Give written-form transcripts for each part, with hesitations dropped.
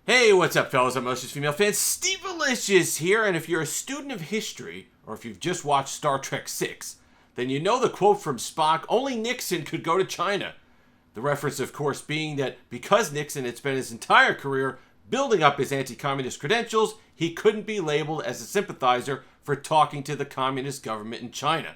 Hey, what's up, fellas? I'm Most Female Fan Steve Alicious here, and if you're a student of history, or if you've just watched Star Trek VI, then you know the quote from Spock, only Nixon could go to China. The reference, of course, being that because Nixon had spent his entire career building up his anti-communist credentials, he couldn't be labeled as a sympathizer for talking to the communist government in China.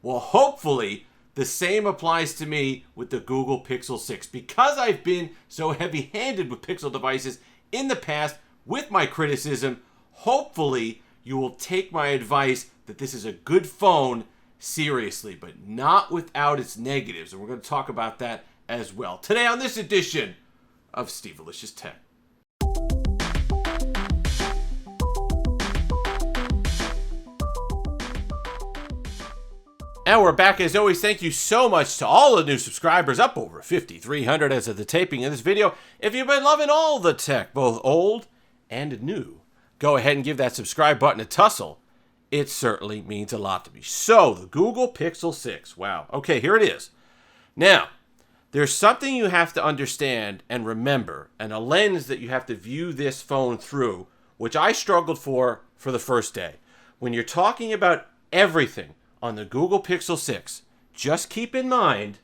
Well, hopefully, the same applies to me with the Google Pixel 6. Because I've been so heavy-handed with Pixel devices in the past with my criticism, hopefully you will take my advice that this is a good phone seriously, but not without its negatives. And we're going to talk about that as well today on this edition of Steve Alicious Tech. And we're back as always. Thank you so much to all the new subscribers, up over 5,300 as of the taping of this video. If you've been loving all the tech, both old and new, go ahead and give that subscribe button a tussle. It certainly means a lot to me. So, the Google Pixel 6. Wow. Okay, here it is. Now, there's something you have to understand and remember, and a lens that you have to view this phone through, which I struggled for the first day. When you're talking about everything on the Google Pixel 6, just keep in mind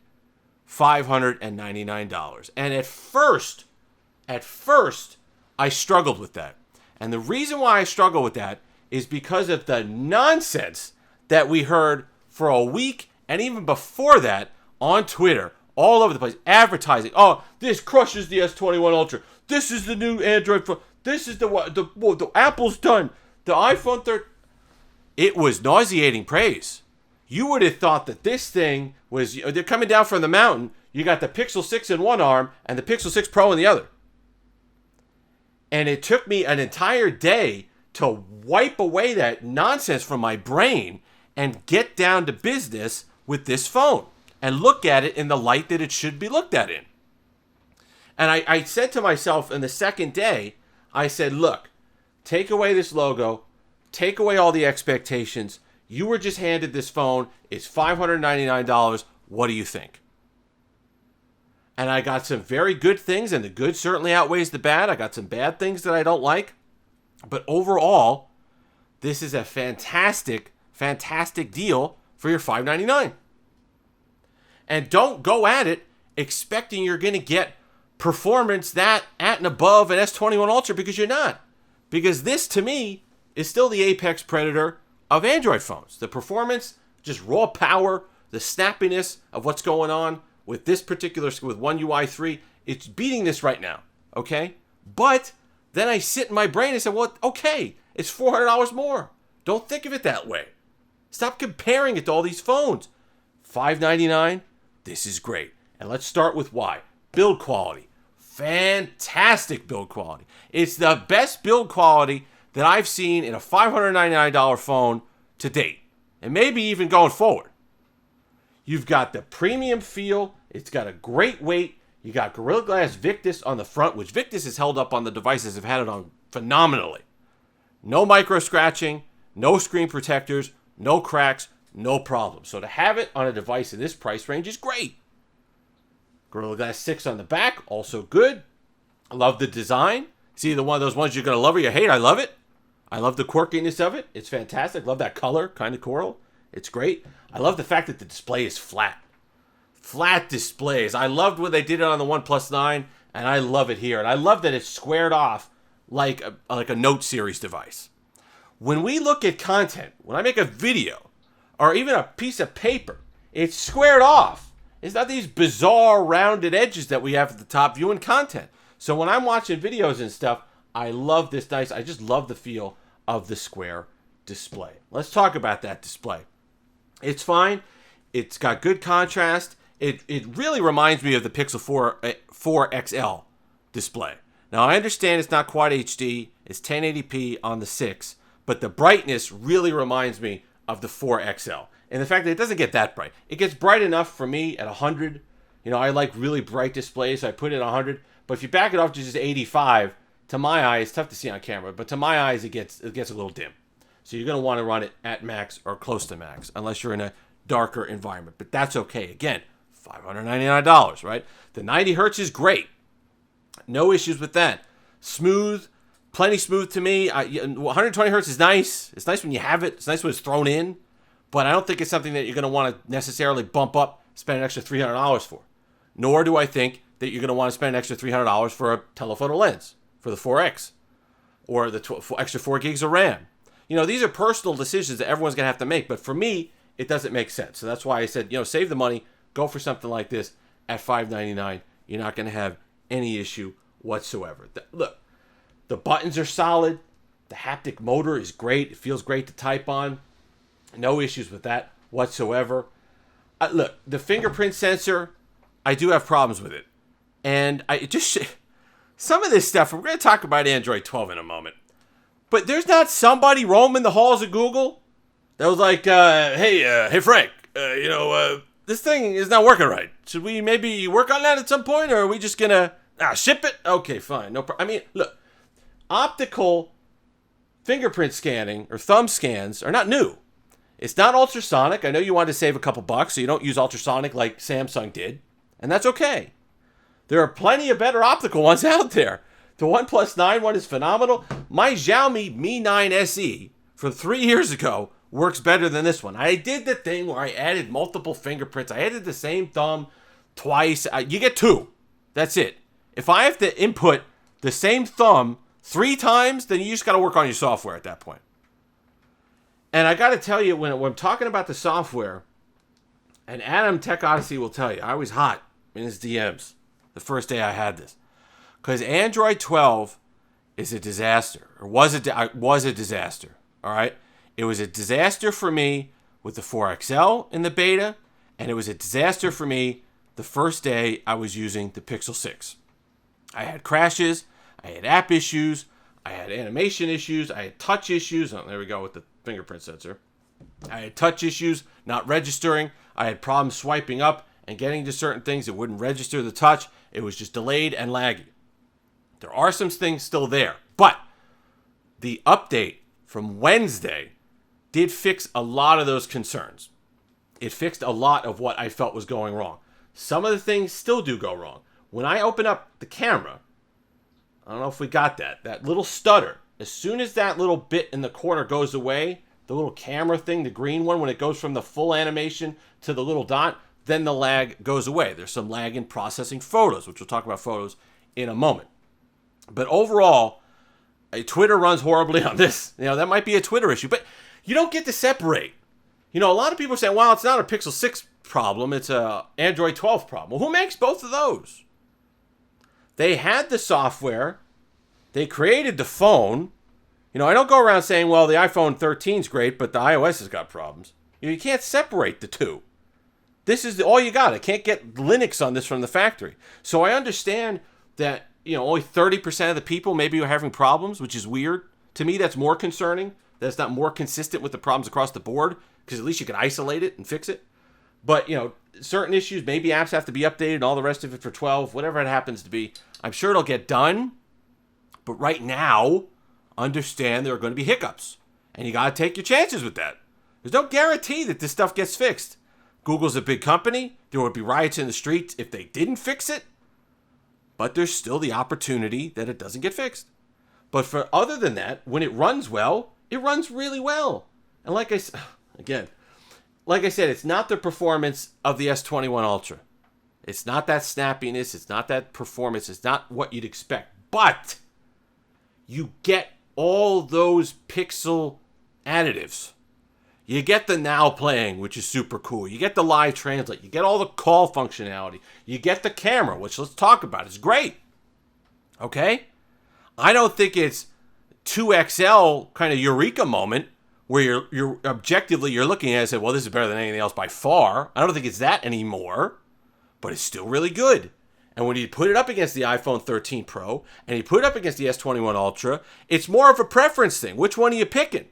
$599. And at first, I struggled with that. And the reason why I struggle with that is because of the nonsense that we heard for a week and even before that on Twitter, all over the place, advertising. Oh, this crushes the S21 Ultra. This is the new Android phone. This is the Apple's done. The iPhone 13. It was nauseating praise. You would have thought that this thing was, they're coming down from the mountain. You got the Pixel 6 in one arm and the Pixel 6 Pro in the other. And it took me an entire day to wipe away that nonsense from my brain and get down to business with this phone and look at it in the light that it should be looked at in. And I said to myself in the second day, I said, look, take away this logo, take away all the expectations. You were just handed this phone. It's $599. What do you think? And I got some very good things, and the good certainly outweighs the bad. I got some bad things that I don't like. But overall, this is a fantastic, fantastic deal for your $599. And don't go at it expecting you're going to get performance that at and above an S21 Ultra, because you're not. Because this, to me, is still the apex predator of Android phones. The performance, just raw power, the snappiness of what's going on with this particular, with One UI 3, it's beating this right now, okay? But then I sit in my brain and say, well, okay, it's $400 more. Don't think of it that way. Stop comparing it to all these phones. $599, this is great. And let's start with why. Build quality. Fantastic build quality. It's the best build quality that I've seen in a $599 phone to date, and maybe even going forward. You've got the premium feel. It's got a great weight. You got Gorilla Glass Victus on the front, which Victus has held up on the devices have had it on phenomenally. No micro scratching, no screen protectors, no cracks, no problem. So to have it on a device in this price range is great. Gorilla Glass 6 on the back, also good. I love the design. It's either one of those ones you're going to love or you hate. I love it. I love the quirkiness of it. It's fantastic. Love that color, kind of coral. It's great. I love the fact that the display is flat. Flat displays. I loved when they did it on the OnePlus 9, and I love it here. And I love that it's squared off like a Note series device. When we look at content, when I make a video, or even a piece of paper, it's squared off. It's not these bizarre rounded edges that we have at the top viewing content. So when I'm watching videos and stuff, I love this nice, I just love the feel of the square display. Let's talk about that display. It's fine. It's got good contrast. It really reminds me of the Pixel 4 XL display. Now, I understand it's not Quad HD. It's 1080p on the 6, but the brightness really reminds me of the 4 XL. And the fact that it doesn't get that bright. It gets bright enough for me at 100. You know, I like really bright displays, so I put it at 100. But if you back it off to just 85, to my eye, it's tough to see on camera, but to my eyes, it gets a little dim. So you're going to want to run it at max or close to max, unless you're in a darker environment. But that's okay. Again, $599, right? The 90 hertz is great. No issues with that. Smooth, plenty smooth to me. 120 hertz is nice. It's nice when you have it. It's nice when it's thrown in. But I don't think it's something that you're going to want to necessarily bump up, spend an extra $300 for. Nor do I think that you're going to want to spend an extra $300 for a telephoto lens for the 4X or the extra 4 gigs of RAM. These are personal decisions that everyone's going to have to make. But for me, it doesn't make sense. So that's why I said, save the money, go for something like this at $599. You're not going to have any issue whatsoever. Look, the buttons are solid. The haptic motor is great. It feels great to type on. No issues with that whatsoever. Look, the fingerprint sensor, I do have problems with it. And some of this stuff, we're going to talk about Android 12 in a moment. But there's not somebody roaming the halls of Google that was like, hey Frank, this thing is not working right. Should we maybe work on that at some point, or are we just gonna ship it? Okay, fine, no problem. I mean, look, optical fingerprint scanning or thumb scans are not new. It's not ultrasonic. I know you wanted to save a couple bucks, so you don't use ultrasonic like Samsung did, and that's okay. There are plenty of better optical ones out there. The OnePlus 9 one is phenomenal. My Xiaomi Mi 9 SE from 3 years ago works better than this one. I did the thing where I added multiple fingerprints. I added the same thumb twice. You get 2. That's it. If I have to input the same thumb 3 times, then you just got to work on your software at that point. And I got to tell you, when I'm talking about the software, and Adam Tech Odyssey will tell you, I was hot in his DMs the first day I had this. Because Android 12 is a disaster, or was a disaster, all right? It was a disaster for me with the 4XL in the beta, and it was a disaster for me the first day I was using the Pixel 6. I had crashes, I had app issues, I had animation issues, I had touch issues. Oh, there we go with the fingerprint sensor. I had touch issues, not registering. I had problems swiping up and getting to certain things. It wouldn't register the touch. It was just delayed and laggy. There are some things still there, but the update from Wednesday did fix a lot of those concerns. It fixed a lot of what I felt was going wrong. Some of the things still do go wrong. When I open up the camera, I don't know if we got that little stutter. As soon as that little bit in the corner goes away, the little camera thing, the green one, when it goes from the full animation to the little dot, then the lag goes away. There's some lag in processing photos, which we'll talk about photos in a moment. But overall, Twitter runs horribly on this. That might be a Twitter issue, but you don't get to separate. A lot of people are saying, well, it's not a Pixel 6 problem, it's a Android 12 problem. Well, who makes both of those? They had the software, they created the phone. I don't go around saying, well, the iPhone 13 is great, but the iOS has got problems. You can't separate the two. This is all you got. I can't get Linux on this from the factory. So I understand that, only 30% of the people maybe are having problems, which is weird. To me, that's more concerning. That's not more consistent with the problems across the board, because at least you can isolate it and fix it. But, certain issues, maybe apps have to be updated and all the rest of it for 12, whatever it happens to be. I'm sure it'll get done. But right now, understand there are going to be hiccups. And you got to take your chances with that. There's no guarantee that this stuff gets fixed. Google's a big company. There would be riots in the streets if they didn't fix it. But there's still the opportunity that it doesn't get fixed. But for other than that, when it runs well, it runs really well. And like I said, it's not the performance of the S21 Ultra. It's not that snappiness. It's not that performance. It's not what you'd expect. But you get all those pixel additives. You get the now playing, which is super cool. You get the live translate. You get all the call functionality. You get the camera, which let's talk about. It's great. Okay? I don't think it's 2XL kind of eureka moment where you're objectively you're looking at it and say, well, this is better than anything else by far. I don't think it's that anymore, but it's still really good. And when you put it up against the iPhone 13 Pro and you put it up against the S21 Ultra, it's more of a preference thing. Which one are you picking?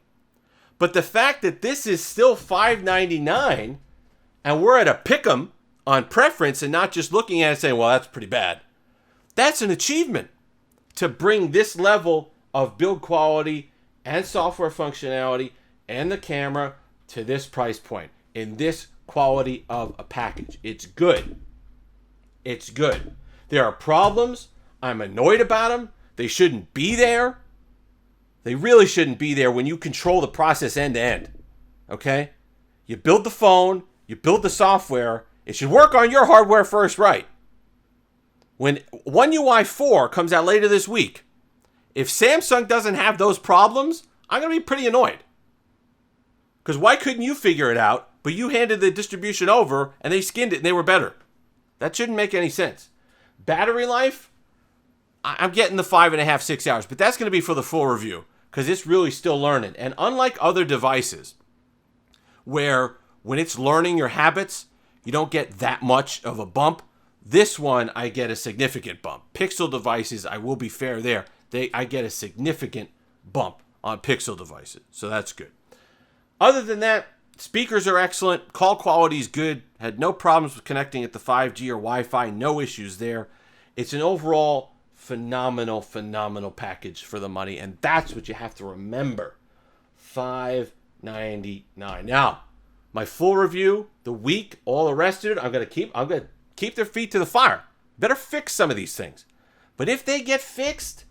But the fact that this is still $599 and we're at a pick'em on preference and not just looking at it and saying, well, that's pretty bad. That's an achievement to bring this level of build quality and software functionality and the camera to this price point in this quality of a package. It's good. It's good. There are problems. I'm annoyed about them. They shouldn't be there. They really shouldn't be there when you control the process end to end. Okay? You build the phone, you build the software. It should work on your hardware first, right? When One UI 4 comes out later this week, if Samsung doesn't have those problems, I'm going to be pretty annoyed. Because why couldn't you figure it out, but you handed the distribution over and they skinned it and they were better? That shouldn't make any sense. Battery life, I'm getting the 5.5, 6 hours, but that's going to be for the full review because it's really still learning. And unlike other devices where when it's learning your habits, you don't get that much of a bump, this one I get a significant bump. Pixel devices, I will be fair there, I get a significant bump on Pixel devices, so that's good. Other than that, speakers are excellent. Call quality is good. Had no problems with connecting it to 5G or Wi-Fi. No issues there. It's an overall phenomenal package for the money, and that's what you have to remember. $599. Now, my full review, the week, all the rest of it, I'm gonna keep their feet to the fire. Better fix some of these things. But if they get fixed,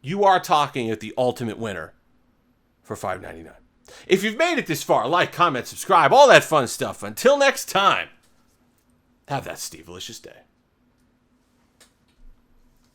you are talking at the ultimate winner for $599. If you've made it this far, like, comment, subscribe, all that fun stuff. Until next time, have that Steve-alicious day.